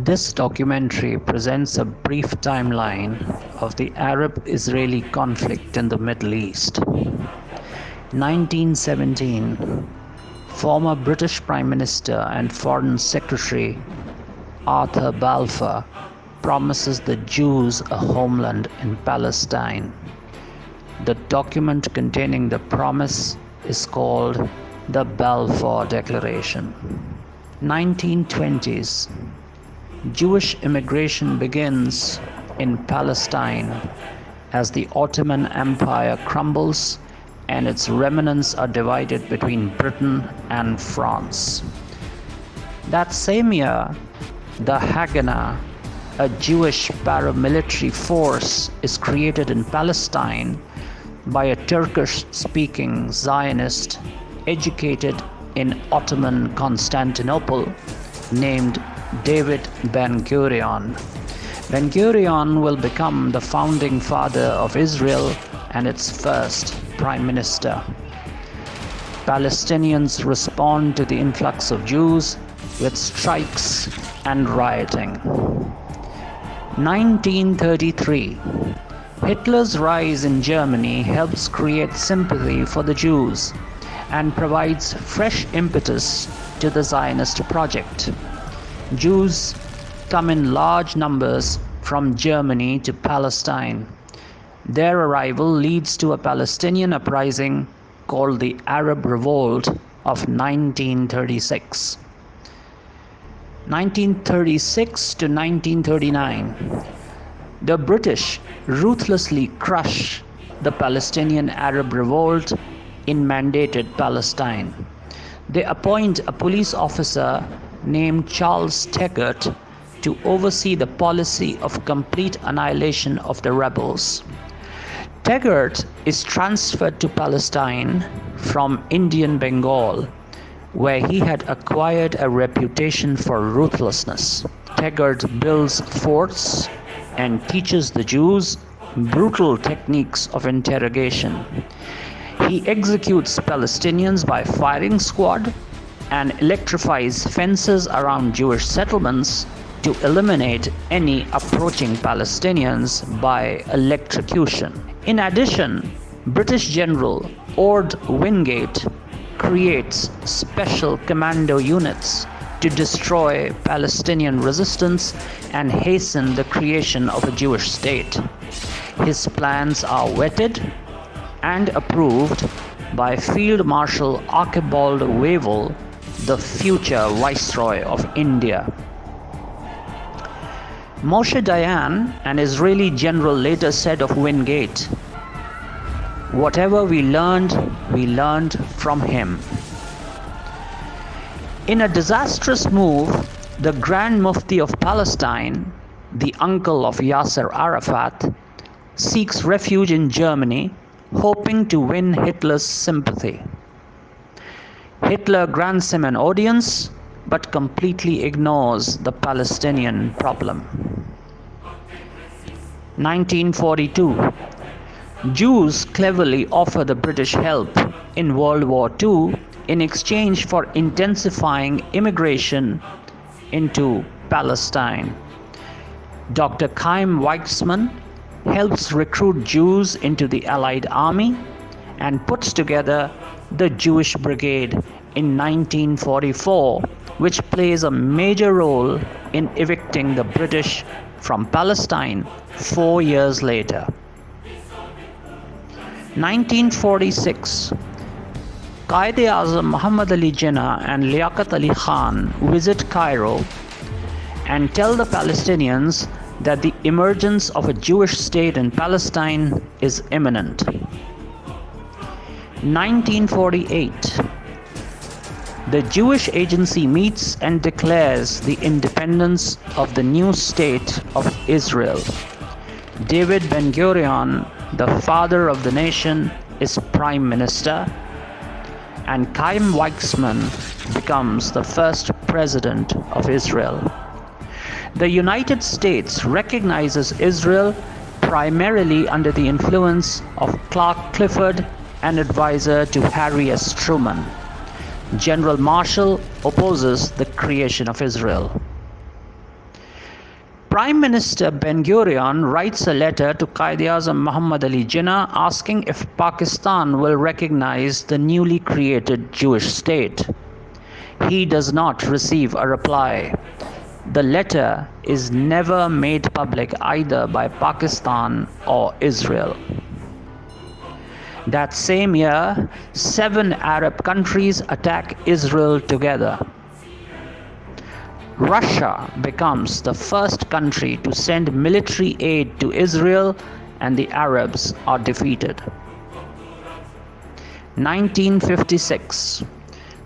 This documentary presents a brief timeline of the Arab-Israeli conflict in the Middle East. 1917, former British Prime Minister and Foreign Secretary Arthur Balfour promises the Jews a homeland in Palestine. The document containing the promise is called the Balfour Declaration. 1920s, Jewish immigration begins in Palestine as the Ottoman Empire crumbles and its remnants are divided between Britain and France. That same year, the Haganah, a Jewish paramilitary force, is created in Palestine by a Turkish-speaking Zionist educated in Ottoman Constantinople named David Ben-Gurion. Ben-Gurion will become the founding father of Israel and its first prime minister. Palestinians respond to the influx of Jews with strikes and rioting. 1933. Hitler's rise in Germany helps create sympathy for the Jews and provides fresh impetus to the Zionist project. Jews come in large numbers from Germany to Palestine. Their arrival leads to a Palestinian uprising called the Arab Revolt of 1936. 1936 to 1939. The British ruthlessly crush the Palestinian Arab Revolt in mandated Palestine. They appoint a police officer named Charles Taggart to oversee the policy of complete annihilation of the rebels. Taggart is transferred to Palestine from Indian Bengal, where he had acquired a reputation for ruthlessness. Taggart builds forts and teaches the Jews brutal techniques of interrogation. He executes Palestinians by firing squad and electrifies fences around Jewish settlements to eliminate any approaching Palestinians by electrocution. In addition, British General Ord Wingate creates special commando units to destroy Palestinian resistance and hasten the creation of a Jewish state. His plans are vetted and approved by Field Marshal Archibald Wavell, the future Viceroy of India. Moshe Dayan, an Israeli general, later said of Wingate, "Whatever we learned from him." In a disastrous move, the Grand Mufti of Palestine, the uncle of Yasser Arafat, seeks refuge in Germany, hoping to win Hitler's sympathy. Hitler grants him an audience, but completely ignores the Palestinian problem. 1942. Jews cleverly offer the British help in World War II in exchange for intensifying immigration into Palestine. Dr. Chaim Weizmann helps recruit Jews into the Allied Army and puts together the Jewish Brigade in 1944, which plays a major role in evicting the British from Palestine 4 years later. 1946. Quaid-e-Azam Muhammad Ali Jinnah and Liaquat Ali Khan visit Cairo and tell the Palestinians that the emergence of a Jewish state in Palestine is imminent. 1948. The Jewish Agency meets and declares the independence of the new state of Israel. David Ben-Gurion, the father of the nation, is prime minister, and Chaim Weizmann becomes the first president of Israel. The United States recognizes Israel primarily under the influence of Clark Clifford, an advisor to Harry S. Truman. General Marshall opposes the creation of Israel. Prime Minister Ben-Gurion writes a letter to Quaid-e-Azam Muhammad Ali Jinnah asking if Pakistan will recognize the newly created Jewish state. He does not receive a reply. The letter is never made public either by Pakistan or Israel. That same year, 7 Arab countries attack Israel together. Russia becomes the first country to send military aid to Israel, and the Arabs are defeated. 1956.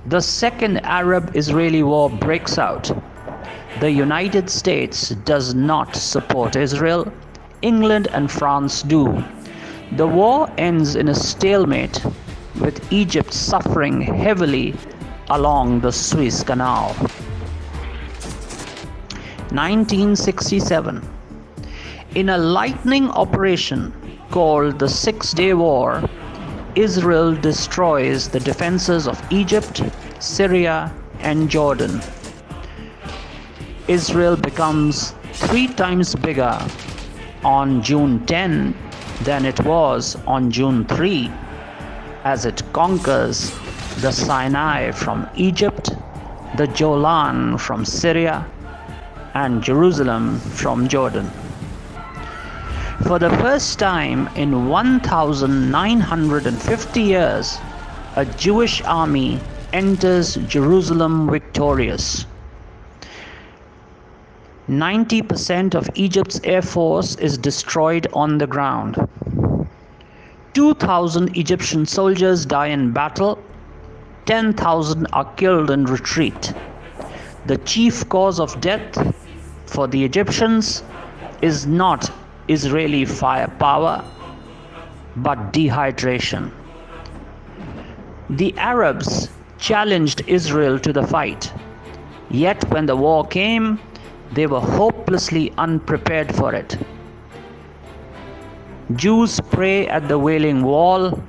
The Second Arab-Israeli War breaks out. The United States does not support Israel. England and France do. The war ends in a stalemate, with Egypt suffering heavily along the Suez Canal. 1967. In a lightning operation called the Six-Day War, Israel destroys the defenses of Egypt, Syria, and Jordan. Israel becomes 3 times bigger on June 10 than it was on June 3, as it conquers the Sinai from Egypt, the Golan from Syria, and Jerusalem from Jordan. For the first time in 1950 years, a Jewish army enters Jerusalem victorious. 90% of Egypt's air force is destroyed on the ground. 2,000 Egyptian soldiers die in battle. 10,000 are killed in retreat. The chief cause of death for the Egyptians is not Israeli firepower, but dehydration. The Arabs challenged Israel to the fight, yet when the war came, they were hopelessly unprepared for it. Jews pray at the Wailing Wall.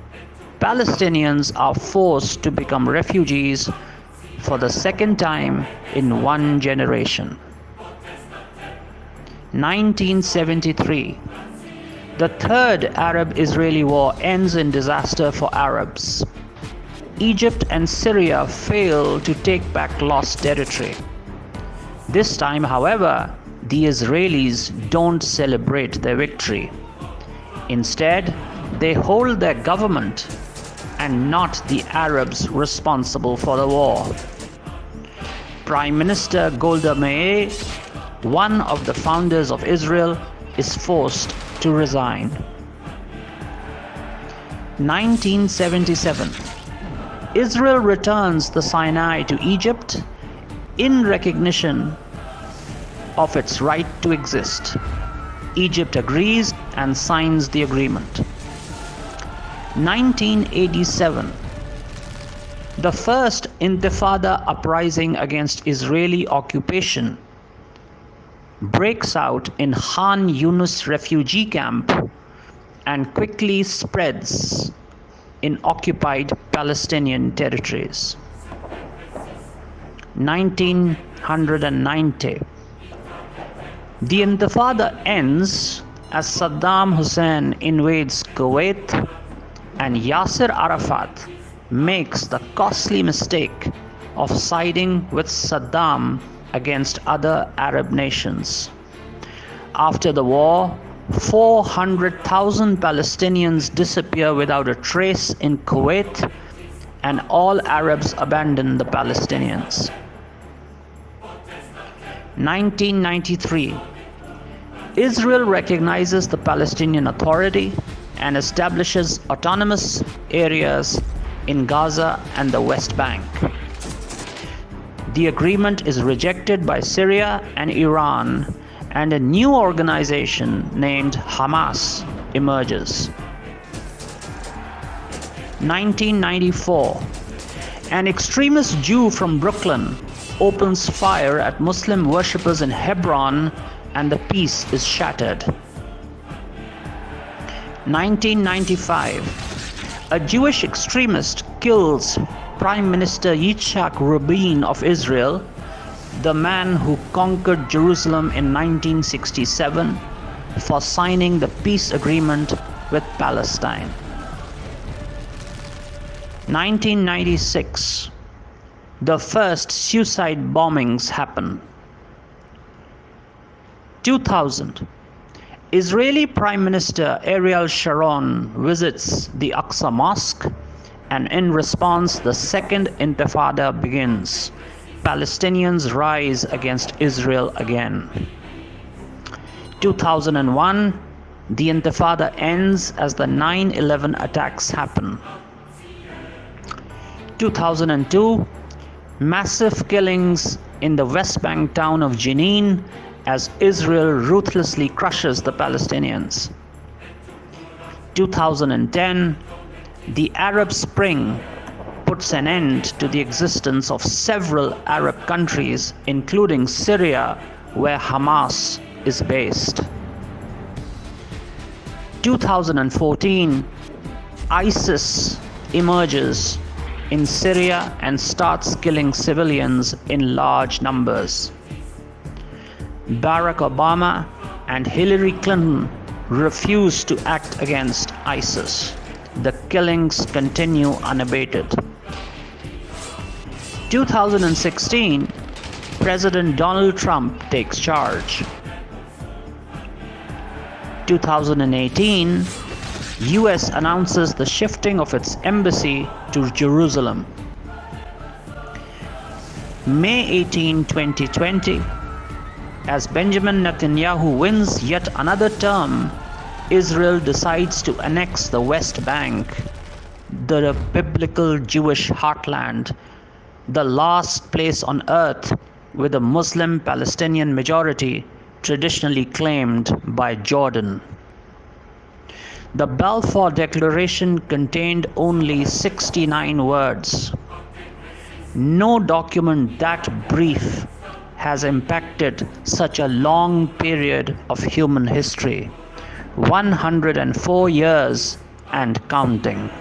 Palestinians are forced to become refugees for the second time in 1 generation. 1973. The Third Arab-Israeli War ends in disaster for Arabs. Egypt and Syria fail to take back lost territory. This time, however, the Israelis don't celebrate their victory. Instead, they hold their government and not the Arabs responsible for the war. Prime Minister Golda Meir, one of the founders of Israel, is forced to resign. 1977. Israel returns the Sinai to Egypt in recognition of its right to exist. Egypt agrees and signs the agreement. 1987. The first Intifada uprising against Israeli occupation breaks out in Khan Yunus refugee camp and quickly spreads in occupied Palestinian territories. 1990. The Intifada ends as Saddam Hussein invades Kuwait and Yasser Arafat makes the costly mistake of siding with Saddam against other Arab nations. After the war, 400,000 Palestinians disappear without a trace in Kuwait, and all Arabs abandon the Palestinians. 1993. Israel recognizes the Palestinian Authority and establishes autonomous areas in Gaza and the West Bank. The agreement is rejected by Syria and Iran, and a new organization named Hamas emerges. 1994. An extremist Jew from Brooklyn opens fire at Muslim worshippers in Hebron, and the peace is shattered. 1995. A Jewish extremist kills Prime Minister Yitzhak Rabin of Israel. the man who conquered Jerusalem in 1967 for signing the peace agreement with Palestine. 1996, the first suicide bombings happen. 2000, Israeli Prime Minister Ariel Sharon visits the Aqsa Mosque, and in response the Second Intifada begins. Palestinians rise against Israel again. 2001, the Intifada ends as the 9/11 attacks happen. 2002, massive killings in the West Bank town of Jenin as Israel ruthlessly crushes the Palestinians. 2010, the Arab Spring puts an end to the existence of several Arab countries, including Syria, where Hamas is based. 2014, ISIS emerges in Syria and starts killing civilians in large numbers. Barack Obama and Hillary Clinton refuse to act against ISIS. The killings continue unabated. 2016, President Donald Trump takes charge. 2018, US announces the shifting of its embassy to Jerusalem. May 18, 2020, as Benjamin Netanyahu wins yet another term, Israel decides to annex the West Bank, the biblical Jewish heartland, the last place on earth with a Muslim Palestinian majority traditionally claimed by Jordan. The Balfour Declaration contained only 69 words. No document that brief has impacted such a long period of human history, 104 years and counting.